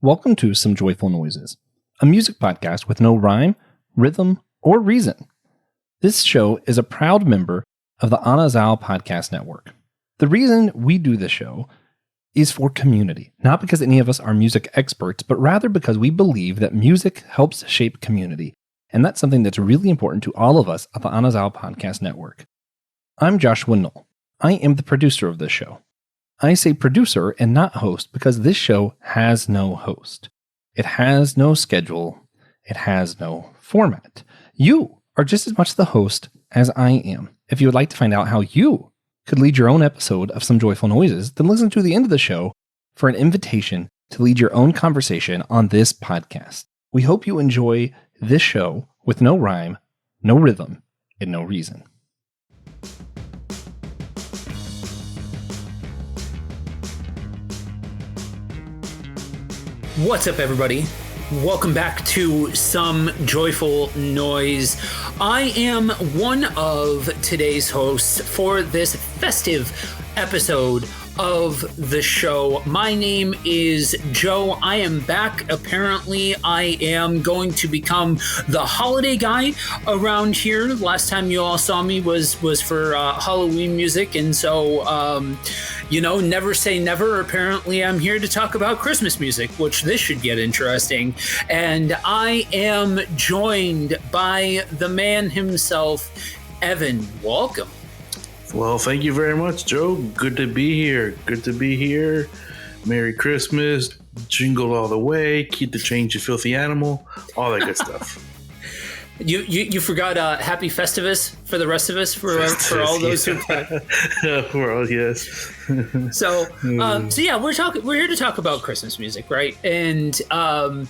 Welcome to Some Joyful Noises, a music podcast with no rhyme, rhythm, or reason. This show is a proud member of the Anazao podcast network. The reason we do this show is for community, not because any of us are music experts, but rather because we believe that music helps shape community, and that's something that's really important to all of us at the Anazao podcast network. I'm Joshua Knoll. I am the producer of this show. I say producer and not host because this show has no host. It has no schedule. It has no format. You are just as much the host as I am. If you would like to find out how you could lead your own episode of Some Joyful Noises, then listen to the end of the show for an invitation to lead your own conversation on this podcast. We hope you enjoy this show with no rhyme, no rhythm, and no reason. What's up, everybody? Welcome back to Some Joyful Noise. I am one of today's hosts for this festive episode of the show. My name is Joe. I am back. Apparently, I am going to become the holiday guy around here. Last time you all saw me was for Halloween music, and so never say never. Apparently, I'm here to talk about Christmas music, which this should get interesting. And I am joined by the man himself, Evan. Welcome. Well, thank you very much, Joe. Good to be here. Merry Christmas. Jingle all the way. Keep the change, you filthy animal. All that good stuff. You forgot Happy Festivus for the rest of us, for all those who for all, yes. So yeah, we're here to talk about Christmas music, right? And the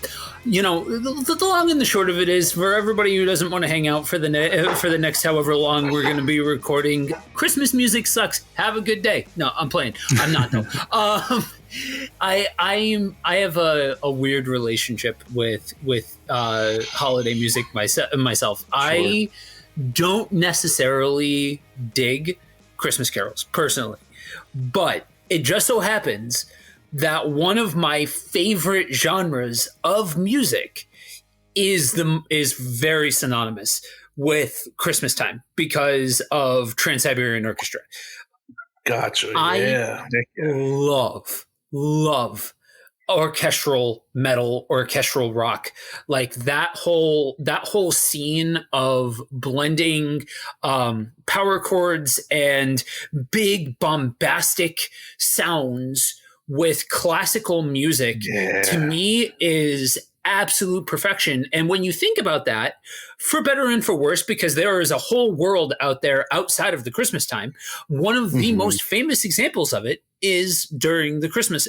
long and the short of it is, for everybody who doesn't want to hang out for the next however long we're going to be recording, Christmas music sucks. Have a good day. No, I'm playing. I'm not though. I have a weird relationship with holiday music myself. Sure. I don't necessarily dig Christmas carols personally, but it just so happens that one of my favorite genres of music is very synonymous with Christmas time because of Trans-Siberian Orchestra. Gotcha. I love orchestral metal, orchestral rock, like that whole scene of blending power chords and big bombastic sounds with classical music. To me is absolute perfection. And when you think about that, for better and for worse, because there is a whole world out there outside of the Christmas time, one of the most famous examples of it is during the Christmas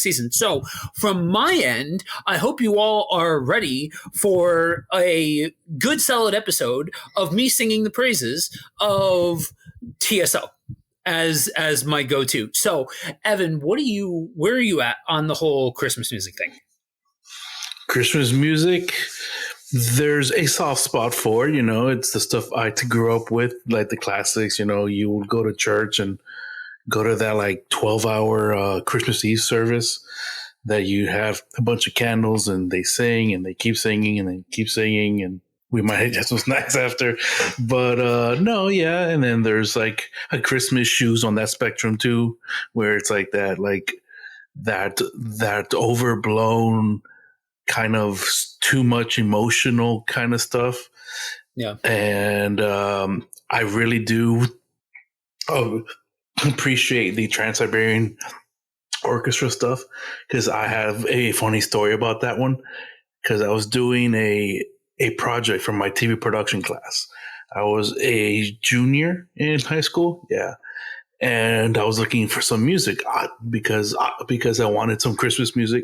season. So from my end, I hope you all are ready for a good solid episode of me singing the praises of TSO as my go-to. So Evan, where are you at on the whole Christmas music thing? Christmas music, there's a soft spot for, it's the stuff I grew up with, like the classics. You would go to church and go to that like 12-hour Christmas Eve service that you have a bunch of candles and they sing and they keep singing and they keep singing, and we might have some snacks after. But and then there's like a Christmas shoes on that spectrum too, where it's like that overblown kind of too much emotional kind of stuff. Yeah. And I really do appreciate the Trans-Siberian Orchestra stuff, because I have a funny story about that one, because I was doing a project from my TV production class. I was a junior in high school. Yeah. And I was looking for some music because I wanted some Christmas music.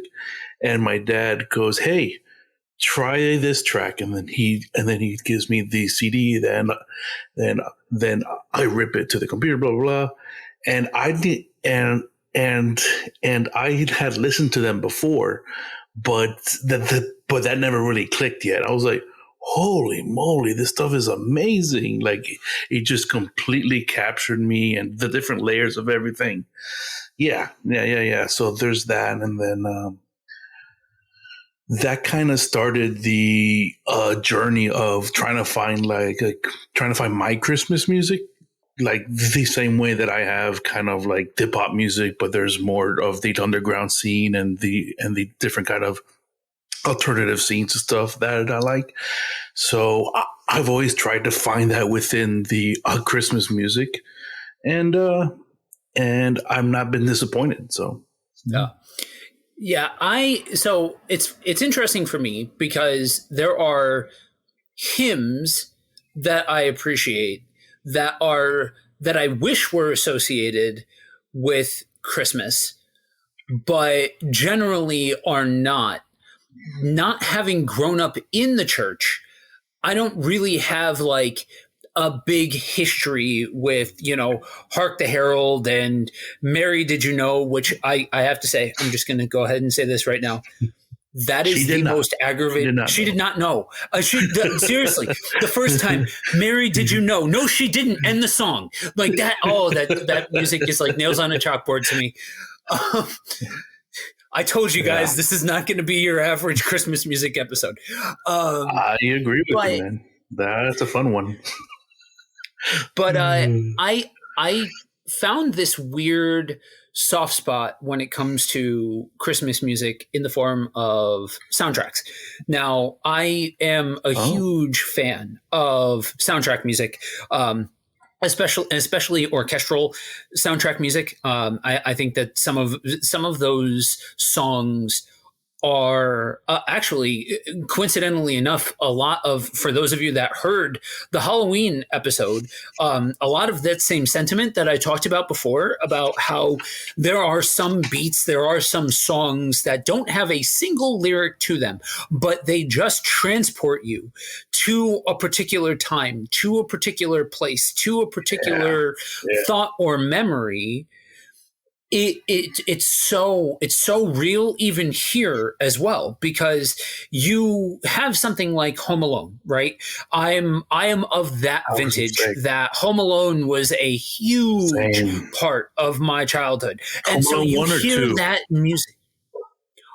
And my dad goes, "Hey, try this track." And then he gives me the CD. Then I rip it to the computer, blah, blah, blah. And I did, and I had listened to them before, but that never really clicked yet. I was like, holy moly, this stuff is amazing. Like, it just completely captured me and the different layers of everything. Yeah. So there's that. And then that kind of started the journey of trying to find my Christmas music, like the same way that I have kind of like hip hop music, but there's more of the underground scene and the different kind of alternative scenes and stuff that I like. So I've always tried to find that within the Christmas music, and I've not been disappointed. So yeah. So it's interesting for me because there are hymns that I appreciate that I wish were associated with Christmas, but generally are not. Not having grown up in the church, I don't really have like a big history with, Hark the Herald and Mary Did You Know, which I have to say, I'm just going to go ahead and say this right now. That is the most aggravating. She did not know. Seriously, the first time, Mary, did you know? No, she didn't. End the song. Like that. Oh, that music is like nails on a chalkboard to me. I told you guys, this is not going to be your average Christmas music episode. I agree with you, man. That's a fun one. But I found this weird soft spot when it comes to Christmas music in the form of soundtracks. Now, I am a huge fan of soundtrack music, especially orchestral soundtrack music. I think that some of those songs are actually, coincidentally enough, for those of you that heard the Halloween episode, a lot of that same sentiment that I talked about before, about how there are some beats, there are some songs that don't have a single lyric to them, but they just transport you to a particular time, to a particular place, to a particular thought or memory. It's so real even here as well, because you have something like Home Alone, right? I am of that vintage that Home Alone was a huge part of my childhood. And so you hear that music.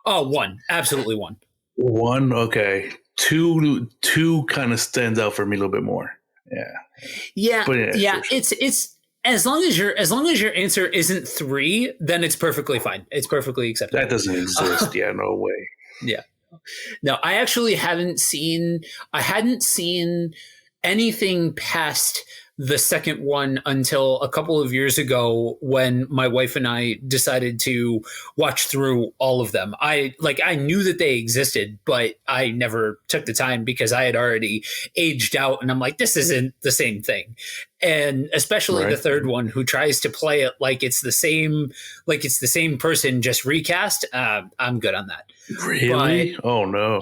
Oh, one. Absolutely one. One, okay. Two kind of stands out for me a little bit more. Yeah. Yeah. It's as long as your answer isn't 3, then it's perfectly fine. It's perfectly acceptable. That doesn't exist. No way. Yeah. No, I actually hadn't seen anything past the second one until a couple of years ago, when my wife and I decided to watch through all of them. I knew that they existed, but I never took the time because I had already aged out, and I'm like, this isn't the same thing. And especially the third one, who tries to play it like it's the same person, just recast. I'm good on that. Really? But oh no.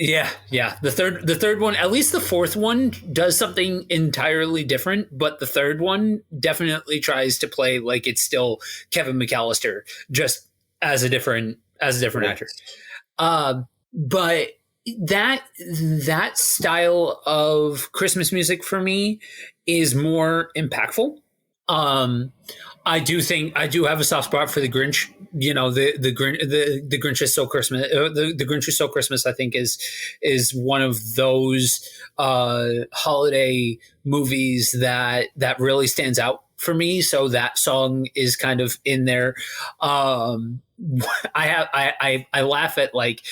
Yeah. The third one, at least the fourth one, does something entirely different, but the third one definitely tries to play like it's still Kevin McAllister, just as a different actor. But that style of Christmas music for me is more impactful. I do have a soft spot for the Grinch. The Grinch is So Christmas. The Grinch is So Christmas, I think, is one of those holiday movies that really stands out for me. So that song is kind of in there. I laugh at like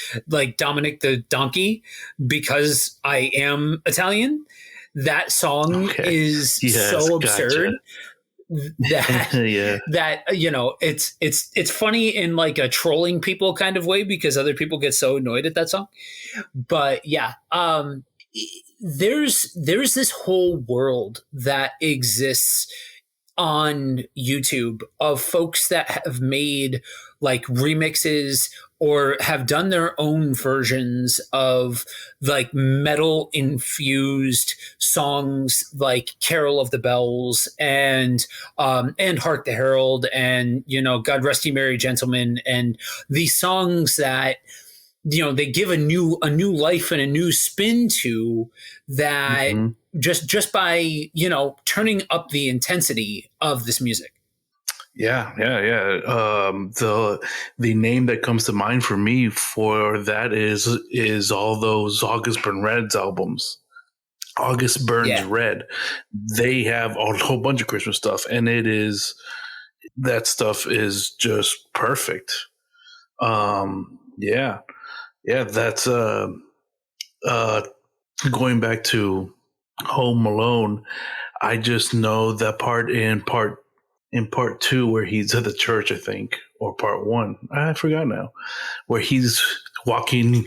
Dominic the Donkey, because I am Italian. That song is so absurd. That it's funny in like a trolling people kind of way, because other people get so annoyed at that song. But there's this whole world that exists on YouTube of folks that have made like remixes or have done their own versions of like metal infused songs like Carol of the Bells and Hark the Herald and, God Rest Ye Merry Gentlemen, and these songs that, they give a new life and a new spin to that, just by, turning up the intensity of this music. Yeah. The name that comes to mind for me for that is all those August Burns Red's albums. August Burns Red. They have a whole bunch of Christmas stuff, and that stuff is just perfect. Yeah. That's going back to Home Alone. I just know that part in part two where he's at the church, I think, or part one. I forgot now, where he's walking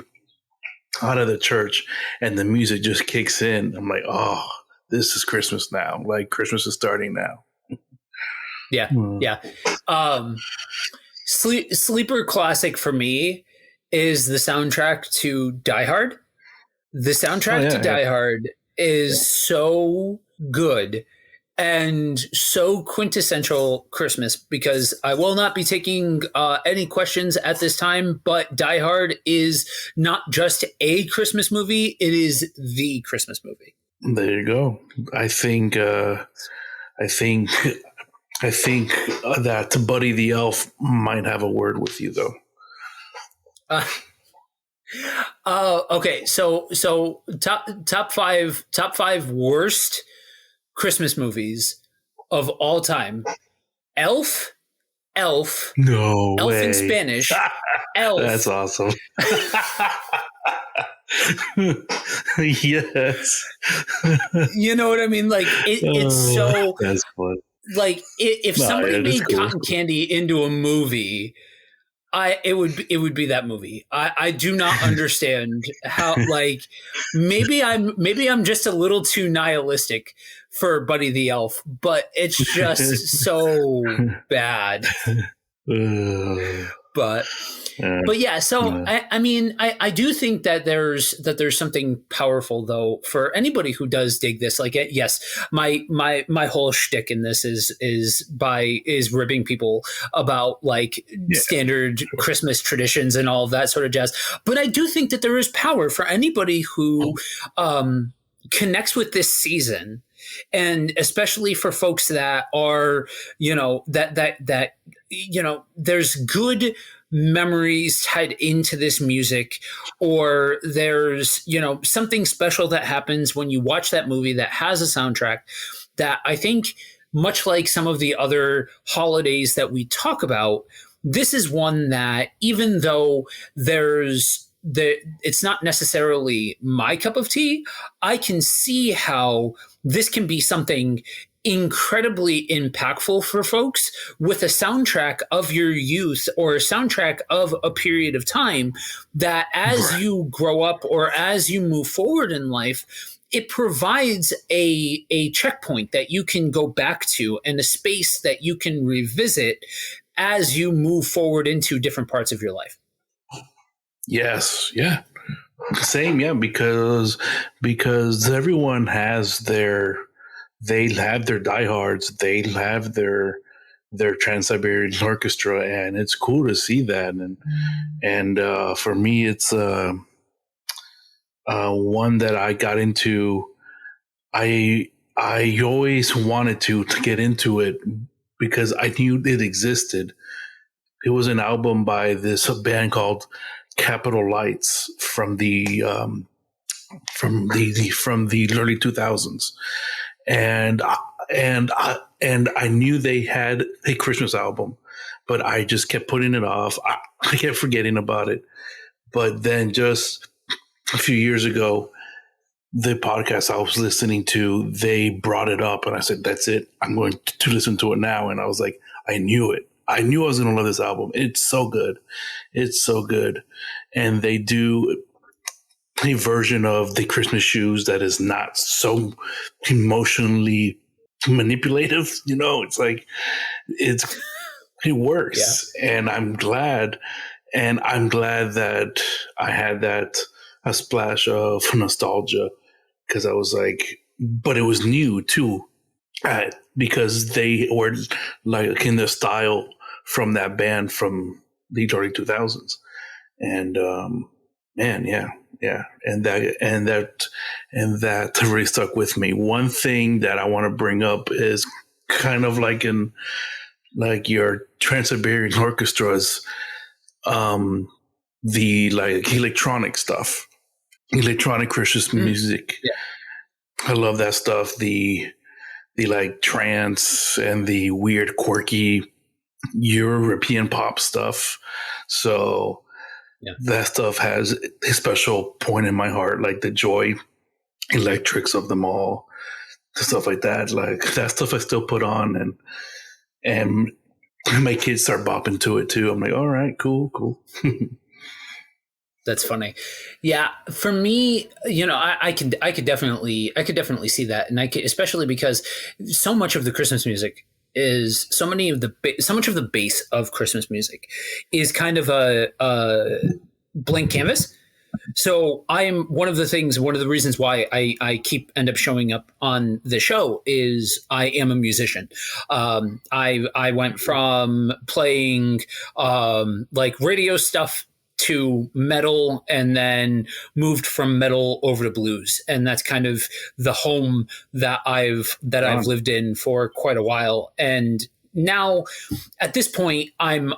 out of the church and the music just kicks in. I'm like, oh, this is Christmas now. Like Christmas is starting now. Yeah. Sleeper classic for me is the soundtrack to Die Hard. The soundtrack to Die Hard is so good and so quintessential Christmas, because I will not be taking any questions at this time, but Die Hard is not just a Christmas movie, it is the Christmas movie. There you go. I think that Buddy the Elf might have a word with you, though. Okay. So top five worst Christmas movies of all time. Elf, no Elf way. in Spanish, Elf. That's awesome. Yes. You know what I mean? Like it's so that's fun. Like if somebody made Cotton Candy into a movie, it would be that movie. I do not understand how, like, maybe I'm just a little too nihilistic for Buddy the Elf, but it's just so bad. But yeah, so I mean, I do think that there's something powerful though for anybody who does dig this. Like, yes, my whole shtick in this is ribbing people about like standard Christmas traditions and all of that sort of jazz. But I do think that there is power for anybody who connects with this season. And especially for folks that are, that there's good memories tied into this music, or there's, something special that happens when you watch that movie that has a soundtrack that I think, much like some of the other holidays that we talk about, this is one that, even though it's not necessarily my cup of tea, I can see how this can be something incredibly impactful for folks with a soundtrack of your youth or a soundtrack of a period of time that as you grow up or as you move forward in life, it provides a checkpoint that you can go back to and a space that you can revisit as you move forward into different parts of your life. Yes. Yeah. Same. Yeah. Because everyone has they have their diehards, they have their Trans-Siberian Orchestra, and it's cool to see that. And for me, it's one that I got into. I always wanted to get into it because I knew it existed. It was an album by this band called Capitol Lights from the early 2000s, and I knew they had a Christmas album, but I just kept putting it off. I kept forgetting about it. But then just a few years ago, the podcast I was listening to, they brought it up, and I said, "That's it. I'm going to listen to it now." And I was like, I knew it. I knew I was going to love this album. It's so good. It's so good. And they do a version of the Christmas Shoes that is not so emotionally manipulative. It's like, it works. Yeah. And I'm glad that I had a splash of nostalgia, because I was like, but it was new too, because they were like in the style from that band from the early 2000s. And man, yeah. And that really stuck with me. One thing that I want to bring up is kind of like like your Trans-Siberian Orchestra's, the like electronic stuff, electronic Christmas music. Yeah. I love that stuff. The like trance and the weird, quirky European pop stuff. So that stuff has a special point in my heart, like the Joy Electrics of them all, stuff like that. Like that stuff I still put on, and my kids start bopping to it too. I'm like, all right, cool. That's funny. Yeah, for me, I could definitely see that, and especially because so much of the Christmas music is so much of the base of Christmas music is kind of a blank canvas. So one of the reasons why I end up showing up on the show is I am a musician. I went from playing like radio stuff to metal, and then moved from metal over to blues, and that's kind of the home that I've lived in for quite a while. And now at this point I'm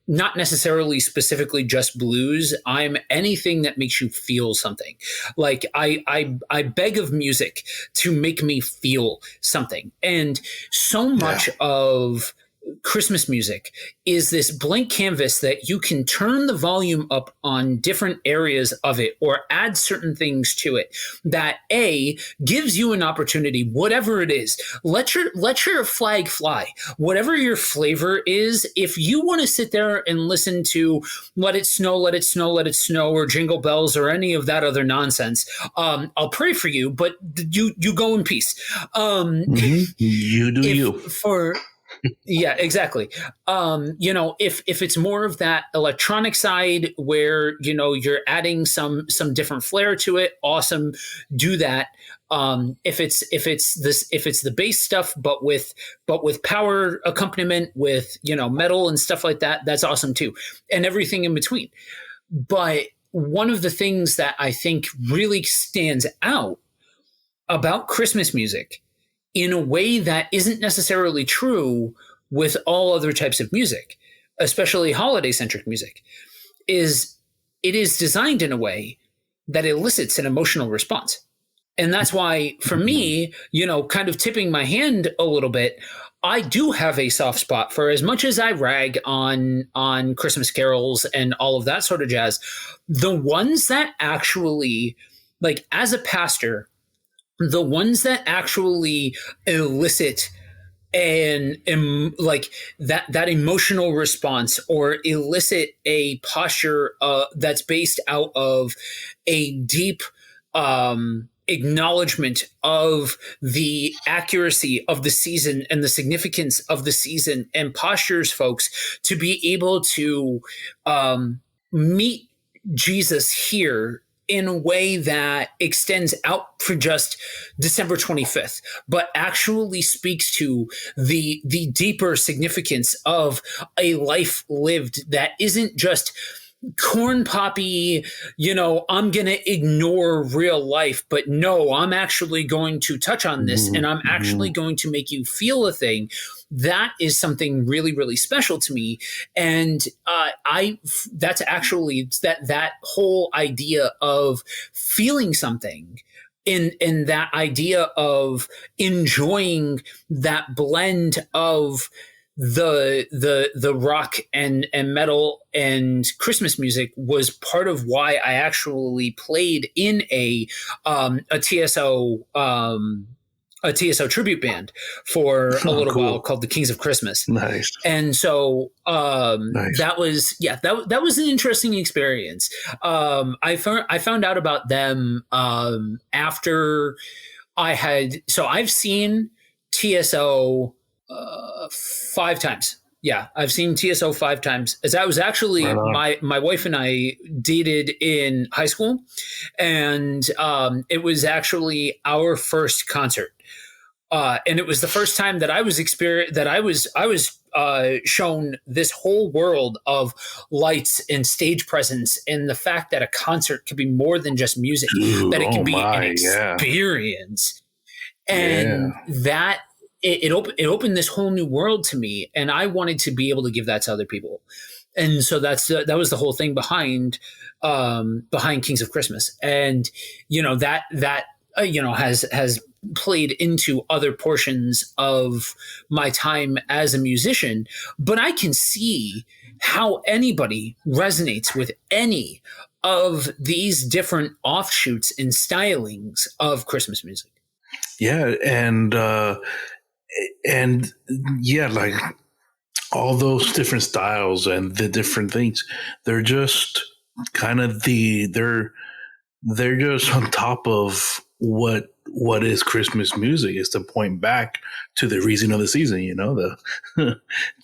not necessarily specifically just blues. I'm anything that makes you feel something. Like I beg of music to make me feel something. And so much of Christmas music is this blank canvas that you can turn the volume up on different areas of it or add certain things to it that gives you an opportunity, whatever it is. Let your flag fly. Whatever your flavor is, if you want to sit there and listen to Let It Snow, Let It Snow, Let It Snow, or Jingle Bells, or any of that other nonsense, I'll pray for you, but you go in peace. You do you. Yeah, exactly. If it's more of that electronic side where, you're adding some different flair to it, awesome. Do that. If it's the bass stuff, but with power accompaniment with, metal and stuff like that, that's awesome too. And everything in between. But one of the things that I think really stands out about Christmas music in a way that isn't necessarily true with all other types of music, especially holiday-centric music, is it is designed in a way that elicits an emotional response. And that's why, for me, kind of tipping my hand a little bit, I do have a soft spot for, as much as I rag on Christmas carols and all of that sort of jazz, the ones that actually, like, as a pastor, the ones that actually elicit like that emotional response, or elicit a posture that's based out of a deep acknowledgement of the accuracy of the season and the significance of the season, and postures folks to be able to meet Jesus here in a way that extends out for just December 25th, but actually speaks to the deeper significance of a life lived that isn't just corn poppy, I'm going to ignore real life, but no, I'm actually going to touch on this, and I'm actually going to make you feel a thing. That is something really, really special to me. And that's actually that whole idea of feeling something, in that idea of enjoying that blend of the rock and metal and Christmas music, was part of why I actually played in a TSO tribute band for a little while called the Kings of Christmas. Nice. And so nice. that was an interesting experience. I found out about them after I've seen TSO 5 times. Yeah, I've seen TSO 5 times. As I was actually, my wife and I dated in high school, and it was actually our first concert. And it was the first time that I was shown this whole world of lights and stage presence, and the fact that a concert could be more than just music, that it can be an experience. And that it opened this whole new world to me, and I wanted to be able to give that to other people. And so that was the whole thing behind Kings of Christmas. And, that has played into other portions of my time as a musician, but I can see how anybody resonates with any of these different offshoots and stylings of Christmas music. Yeah. And yeah, like all those different styles and the different things, they're just kind of they're just on top of what is Christmas music, is to point back to the reason of the season,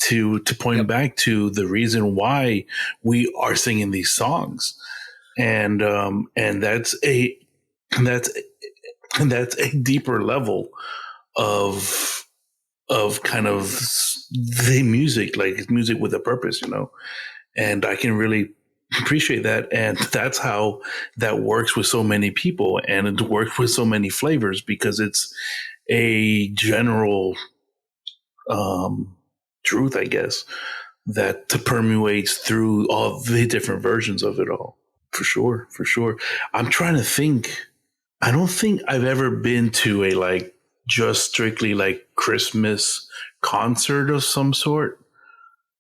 to point back to the reason why we are singing these songs. And that's a deeper level of kind of the music, like it's music with a purpose, and I can really appreciate that. And that's how that works with so many people, and it works with so many flavors, because it's a general truth, I guess, that permeates through all the different versions of it all. For sure. I'm trying to think. I don't think I've ever been to a like just strictly like Christmas concert of some sort.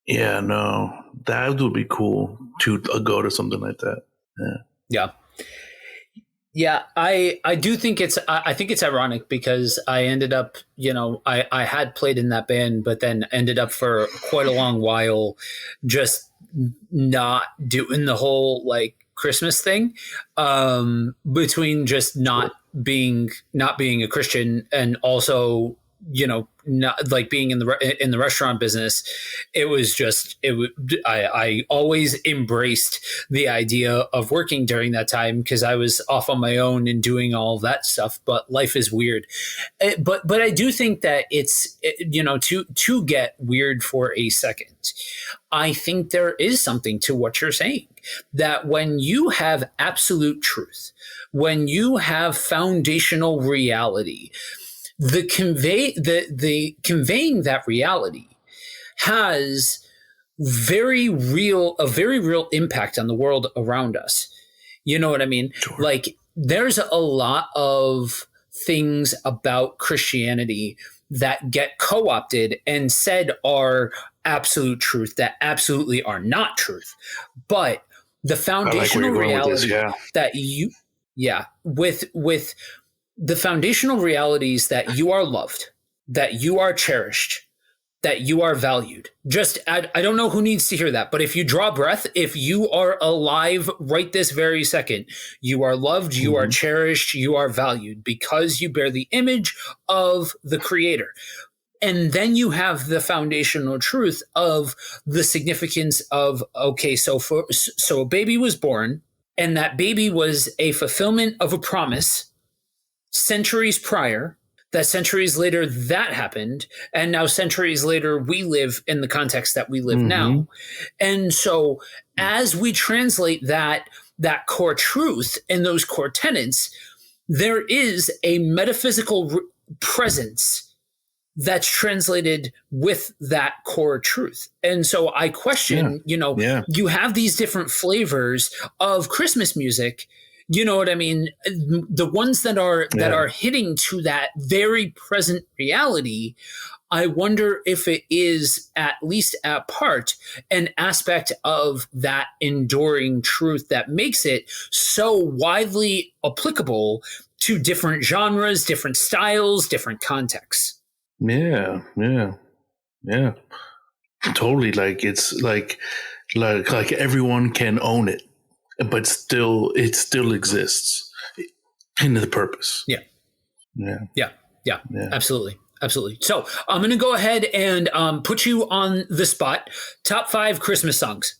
Yeah, no, that would be cool to go to something like that. Yeah. I do think I think it's ironic, because I ended up, I had played in that band, but then ended up for quite a long while just not doing the whole like Christmas thing, between just not being a Christian, and also, not like being in the restaurant business. I always embraced the idea of working during that time, because I was off on my own and doing all that stuff. But life is weird. But I do think that it's, to get weird for a second, I think there is something to what you're saying, that when you have absolute truth, when you have foundational reality, the conveying that reality has a very real impact on the world around us. You know what I mean? Sure. Like, there's a lot of things about Christianity that get co-opted and said are absolute truth that absolutely are not truth. But the foundational reality that you, with the foundational realities that you are loved, that you are cherished, that you are valued. Just, I don't know who needs to hear that, but if you draw breath, if you are alive right this very second, you are loved, you are cherished, you are valued, because you bear the image of the Creator. And then you have the foundational truth of the significance of, okay, so a baby was born, and that baby was a fulfillment of a promise centuries prior, that centuries later that happened, and now centuries later we live in the context that we live now. And so as we translate that core truth and those core tenets, there is a metaphysical presence that's translated with that core truth. And so I question, you have these different flavors of Christmas music. You know what I mean? The ones that are hitting to that very present reality, I wonder if it is at least at part an aspect of that enduring truth that makes it so widely applicable to different genres, different styles, different contexts. Yeah. Totally. Like, it's like everyone can own it, but it still exists in the purpose. Yeah. Absolutely. So I'm going to go ahead and put you on the spot. Top 5 Christmas songs.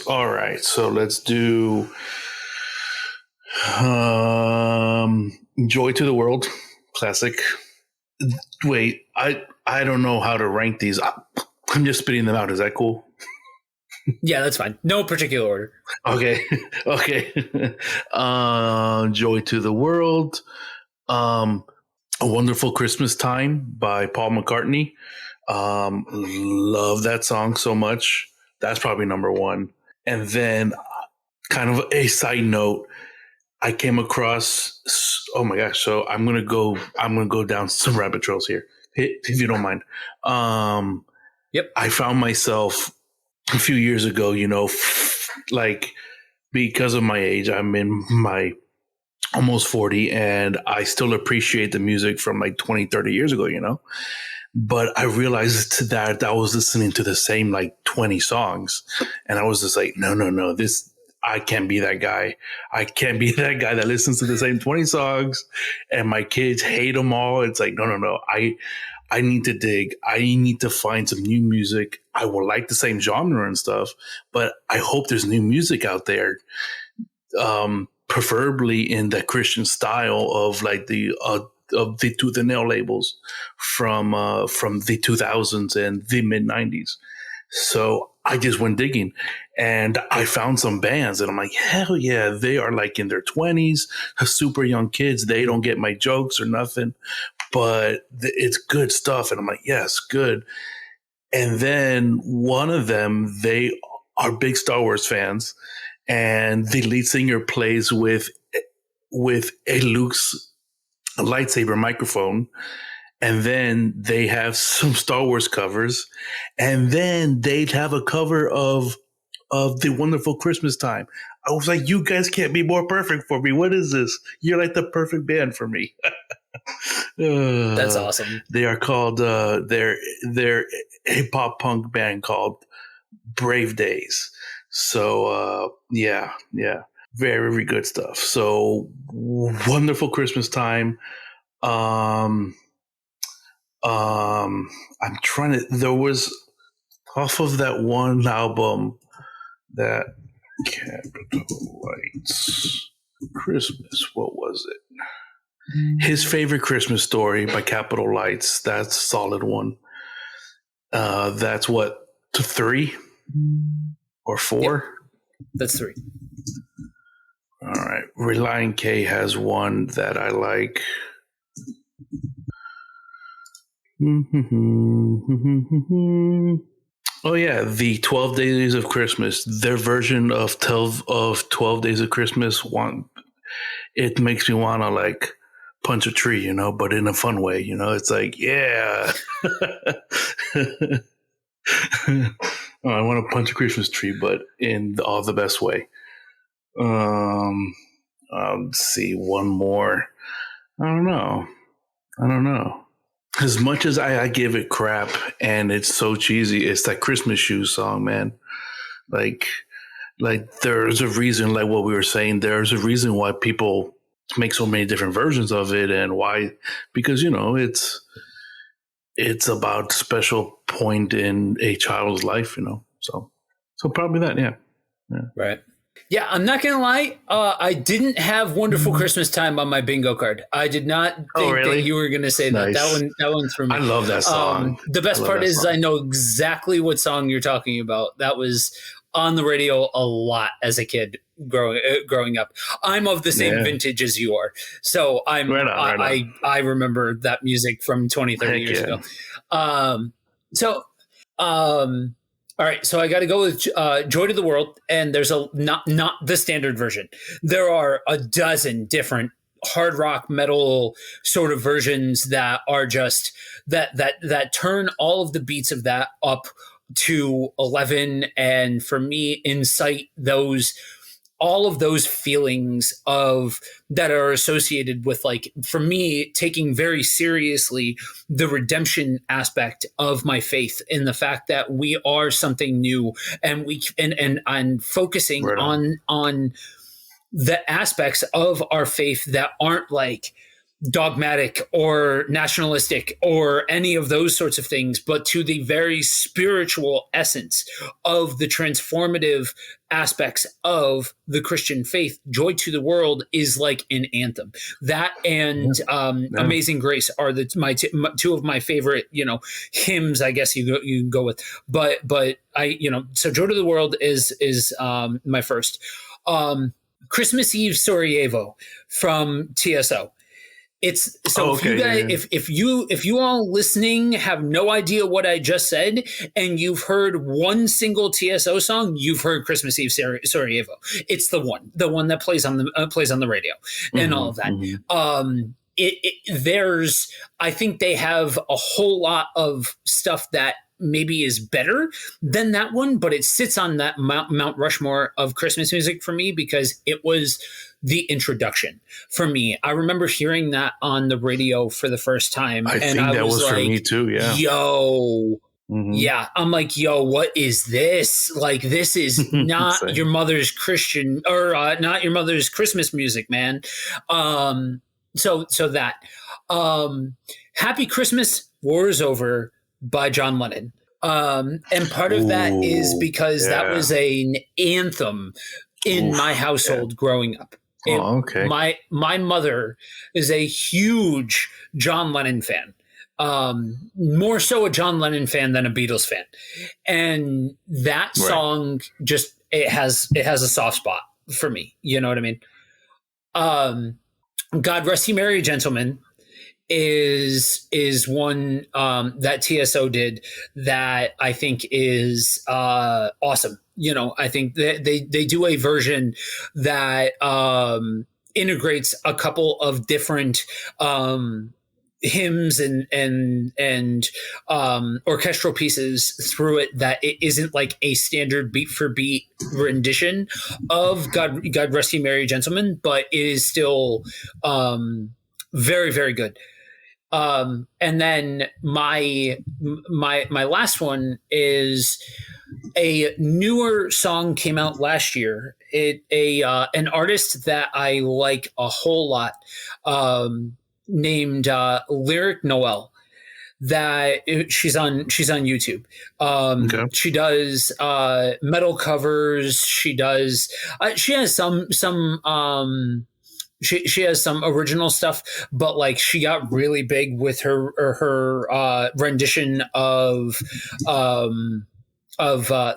All right. So let's do Joy to the World, classic. Wait, I don't know how to rank these. I'm just spitting them out. Is that cool? Yeah, that's fine. No particular order. Okay. Joy to the World. A Wonderful Christmas Time by Paul McCartney. Love that song so much. That's probably number one. And then, kind of a side note, I came across. Oh my gosh! So I'm gonna go down some rabbit trails here, if you don't mind. Yep. I found myself a few years ago. Like, because of my age, I'm in my almost 40, and I still appreciate the music from like 20, 30 years ago. But I realized that I was listening to the same like 20 songs, and I was just like, no, I can't be that guy. I can't be that guy that listens to the same 20 songs and my kids hate them all. It's like, no. I need to dig. I need to find some new music. I will like the same genre and stuff, but I hope there's new music out there. Preferably in the Christian style of like the Tooth and Nail labels from the 2000s and the mid 90s. So I just went digging, and I found some bands, and I'm like, hell yeah, they are like in their 20s, super young kids. They don't get my jokes or nothing, but it's good stuff. And I'm like, yes, good. And then one of them, they are big Star Wars fans, and the lead singer plays with a Luke's lightsaber microphone. And then they have some Star Wars covers, and then they'd have a cover of The Wonderful Christmas Time. I was like, you guys can't be more perfect for me. What is this? You're like the perfect band for me. That's awesome. They are called they're a pop punk band called Brave Days. So yeah, very, very good stuff. So Wonderful Christmas Time. I'm trying to. There was off of that one album, that Capitol Lights Christmas. What was it? His Favorite Christmas Story by Capitol Lights. That's a solid one. That's what, 3 or 4? Yep. That's 3. All right. Reliant K has one that I like. Oh yeah, the 12 Days of Christmas. Their version of 12 Days of Christmas. It makes me want to like punch a tree, but in a fun way. It's like, yeah. I want to punch a Christmas tree, but in all the best way. Let's see, one more. I don't know. As much as I give it crap and it's so cheesy, it's that Christmas Shoes song, man. Like there's a reason, like what we were saying, there's a reason why people make so many different versions of it, and why, because it's about special point in a child's life, So probably that, yeah. Right. Yeah, I'm not gonna lie. I didn't have Wonderful Christmas Time on my bingo card. I did not think that you were gonna say that. Nice. That one threw me. I love that song. The best part is I know exactly what song you're talking about. That was on the radio a lot as a kid growing up. I'm of the same vintage as you are, so I'm right on. I remember that music from 20, 30 years ago. All right, so I got to go with Joy to the World, and there's not the standard version. There are a dozen different hard rock metal sort of versions that are just that turn all of the beats of that up to 11, and for me, incite all of those feelings that are associated with, like, for me, taking very seriously the redemption aspect of my faith, in the fact that we are something new, and and focusing on the aspects of our faith that aren't like dogmatic or nationalistic or any of those sorts of things, but to the very spiritual essence of the transformative aspects of the Christian faith. Joy to the World is like an anthem. That and Amazing Grace are my two of my favorite, hymns, I guess you can go with. But so Joy to the World is my first. Christmas Eve Sarajevo from TSO. It's so if you guys, if you all listening have no idea what I just said, and you've heard one single TSO song, you've heard Christmas Eve Sarajevo. It's the one that plays on the radio and all of that. There's, I think they have a whole lot of stuff that maybe is better than that one, but it sits on that Mount Rushmore of Christmas music for me because it was the introduction for me. I remember hearing that on the radio for the first time. I think that was like, for me too. Yeah. Yo. Yeah. I'm like, yo, what is this? Like, this is not your mother's Christian or not your mother's Christmas music, man. So that, Happy Christmas, War is Over by John Lennon. And part of that is because that was an anthem in my household growing up. My mother is a huge John Lennon fan. More so a John Lennon fan than a Beatles fan. And that song just, it has a soft spot for me. You know what I mean? God Rest You Merry Gentlemen is one that TSO did that I think is awesome. You know, I think that they do a version that integrates a couple of different hymns and orchestral pieces through it, that it isn't like a standard beat for beat rendition of God Rest You Merry Gentlemen, but it is still very, very good. And then my last one is a newer song came out last year. An artist that I like a whole lot, named Lyric Noel. That she's on YouTube. She does metal covers. She does. She has some. She has some original stuff, but like she got really big with her rendition of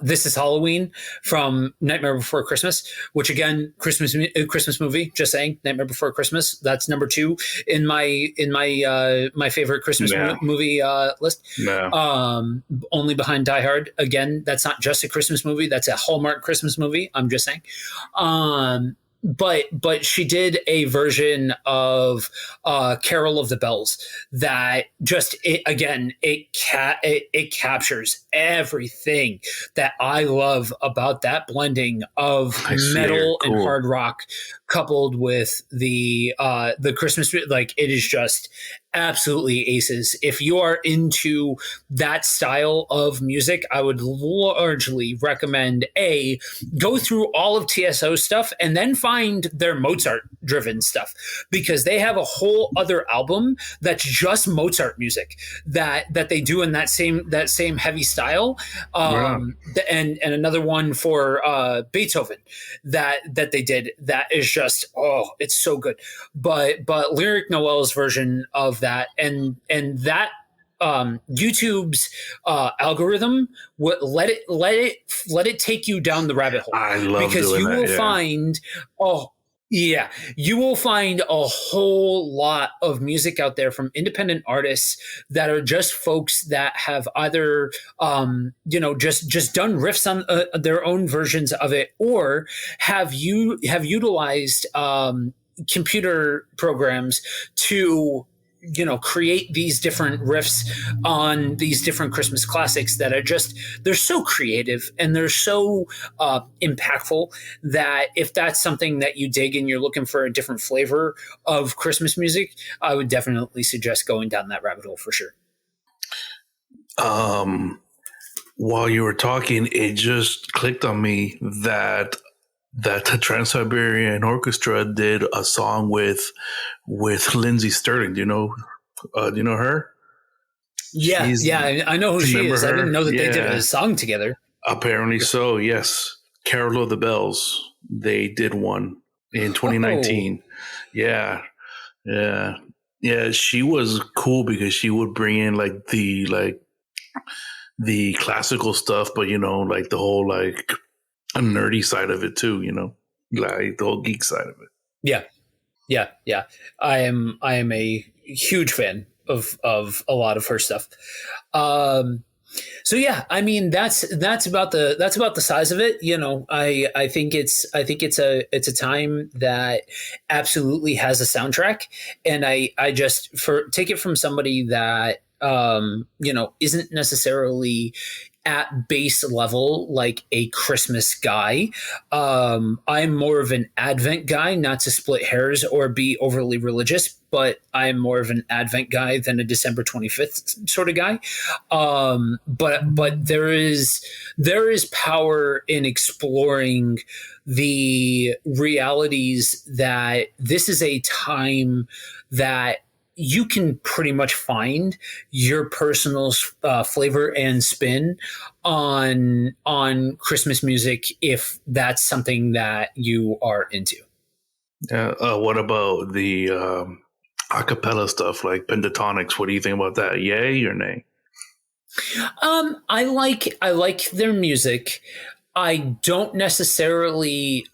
This Is Halloween from Nightmare Before Christmas, which again, Christmas movie, just saying, Nightmare Before Christmas. That's number 2 in my favorite Christmas movie list. Only behind Die Hard. Again, that's not just a Christmas movie. That's a Hallmark Christmas movie. I'm just saying. But she did a version of Carol of the Bells that just it captures everything that I love about that blending of metal and hard rock coupled with the Christmas. Like, it is just absolutely aces. If you are into that style of music, I would largely recommend go through all of TSO stuff and then find their Mozart driven stuff, because they have a whole other album that's just Mozart music that they do in that same heavy style. And another one for Beethoven that they did that is just, it's so good. But Lyric Noel's version of that and that YouTube's algorithm let it take you down the rabbit hole. I love because doing you that, will find you will find a whole lot of music out there from independent artists that are just folks that have either just done riffs on their own versions of it, or have utilized computer programs to create these different riffs on these different Christmas classics that are just, they're so creative and they're so impactful that if that's something that you dig and you're looking for a different flavor of Christmas music, I would definitely suggest going down that rabbit hole for sure. While you were talking, it just clicked on me that the Trans-Siberian Orchestra did a song with Lindsey Sterling. Do you know her? Yeah, I know who she is. Her? I didn't know that they did a song together. Apparently so, yes. Carol of the Bells. They did one in 2019. Yeah. She was cool because she would bring in like the classical stuff, but like the whole like a nerdy side of it too, like the whole geek side of it. Yeah. I am a huge fan of a lot of her stuff. So yeah, I mean that's about the size of it. You know, I think it's a time that absolutely has a soundtrack, and I just take it from somebody that isn't necessarily at base level like a Christmas guy. I'm more of an Advent guy, not to split hairs or be overly religious, but I'm more of an Advent guy than a December 25th sort of guy. But there is power in exploring the realities that this is a time that you can pretty much find your personal flavor and spin on Christmas music if that's something that you are into. What about the acapella stuff like pentatonics? What do you think about that? Yay or nay? I like their music. I haven't necessarily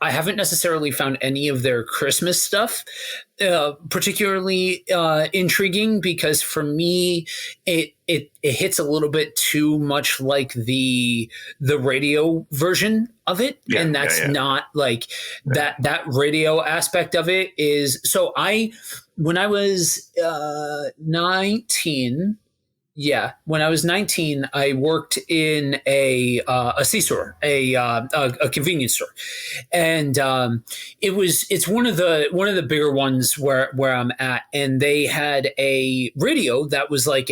found any of their Christmas stuff particularly intriguing, because for me it hits a little bit too much like the radio version of it, and that's not like that radio aspect of it is. So when I was 19. Yeah, when I was 19, I worked in a C-store, a convenience store, and it's one of the bigger ones where I'm at, and they had a radio that was like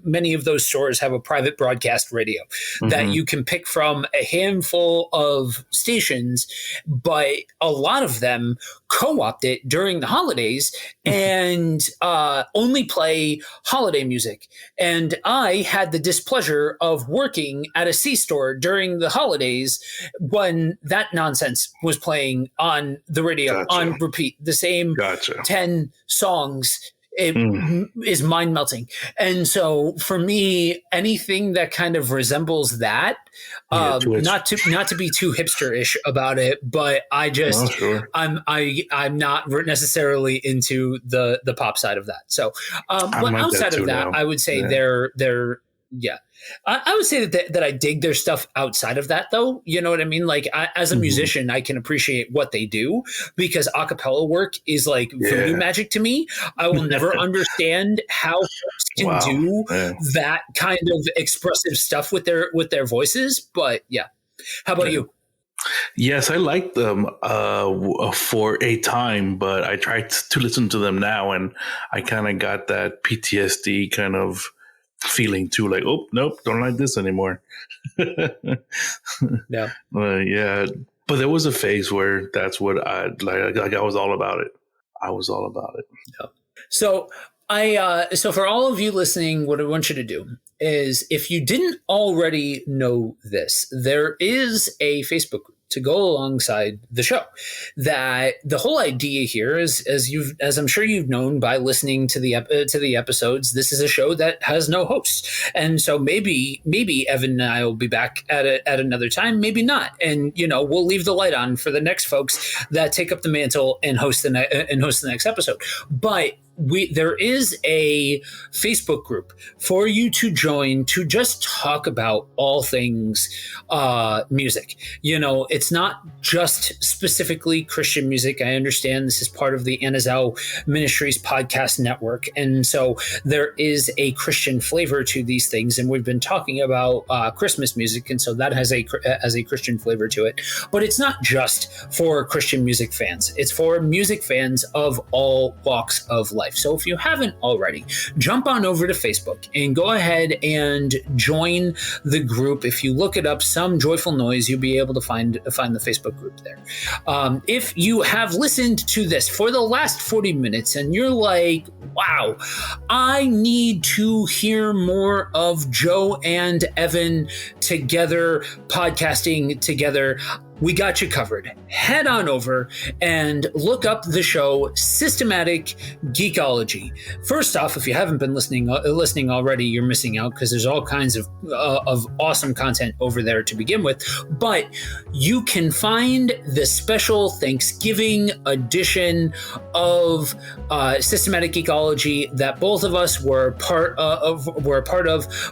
many of those stores have a private broadcast radio that you can pick from a handful of stations, but a lot of them co-opt it during the holidays and only play holiday music. And I had the displeasure of working at a C-store during the holidays when that nonsense was playing on the radio on repeat, the same 10 songs. It is mind melting. And so for me, anything that kind of resembles that, not to be too hipster-ish about it, but I just, I'm not necessarily into the pop side of that. So, but outside of that, I would say they're I would say that I dig their stuff outside of that, though. You know what I mean? Like, as a musician, I can appreciate what they do, because a cappella work is like voodoo magic to me. I will never understand how folks can do that kind of expressive stuff with their voices. But yeah, how about you? Yes, I like them for a time, but I tried to listen to them now, and I kind of got that PTSD kind of feeling too, like, oh nope, don't like this anymore. Yeah, but there was a phase where that's what I like I was all about it. Yeah. So so for all of you listening, what I want you to do is, if you didn't already know this, there is a Facebook group to go alongside the show. That the whole idea here is, as I'm sure you've known by listening to the episodes, this is a show that has no host, and so maybe Evan and I will be back at another time, maybe not, and we'll leave the light on for the next folks that take up the mantle and host the next episode. But there is a Facebook group for you to join to just talk about all things music. It's not just specifically Christian music. I understand this is part of the Anazao Ministries podcast network, and so there is a Christian flavor to these things. And we've been talking about Christmas music, and so that has a Christian flavor to it. But it's not just for Christian music fans. It's for music fans of all walks of life. So if you haven't already, jump on over to Facebook and go ahead and join the group. If you look it up, Some Joyful Noise, you'll be able to find the Facebook group there. If you have listened to this for the last 40 minutes and you're like, wow, I need to hear more of Joe and Evan together, podcasting together, we got you covered. Head on over and look up the show Systematic Geekology. First off, if you haven't been listening already, you're missing out because there's all kinds of awesome content over there to begin with. But you can find the special Thanksgiving edition of Systematic Geekology that both of us were part of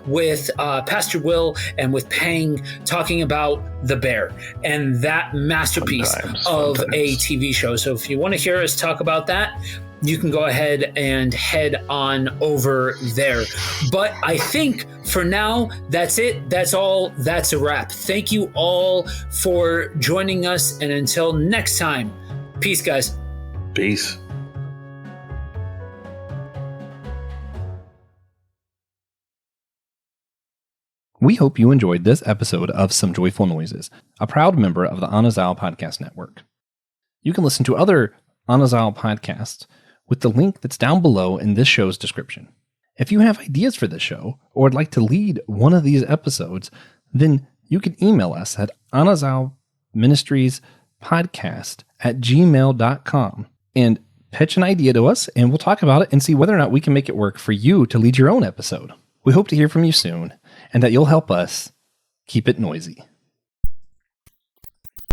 with Pastor Will and with Pang talking about The Bear and that masterpiece of a TV show. So if you want to hear us talk about that, you can go ahead and head on over there. But I think for now, that's it. That's all. That's a wrap. Thank you all for joining us. And until next time, peace, guys. Peace. We hope you enjoyed this episode of Some Joyful Noises, a proud member of the Anazao Podcast Network. You can listen to other Anazao podcasts with the link that's down below in this show's description. If you have ideas for this show or would like to lead one of these episodes, then you can email us at anazaoministriespodcast@gmail.com and pitch an idea to us, and we'll talk about it and see whether or not we can make it work for you to lead your own episode. We hope to hear from you soon, and that you'll help us keep it noisy.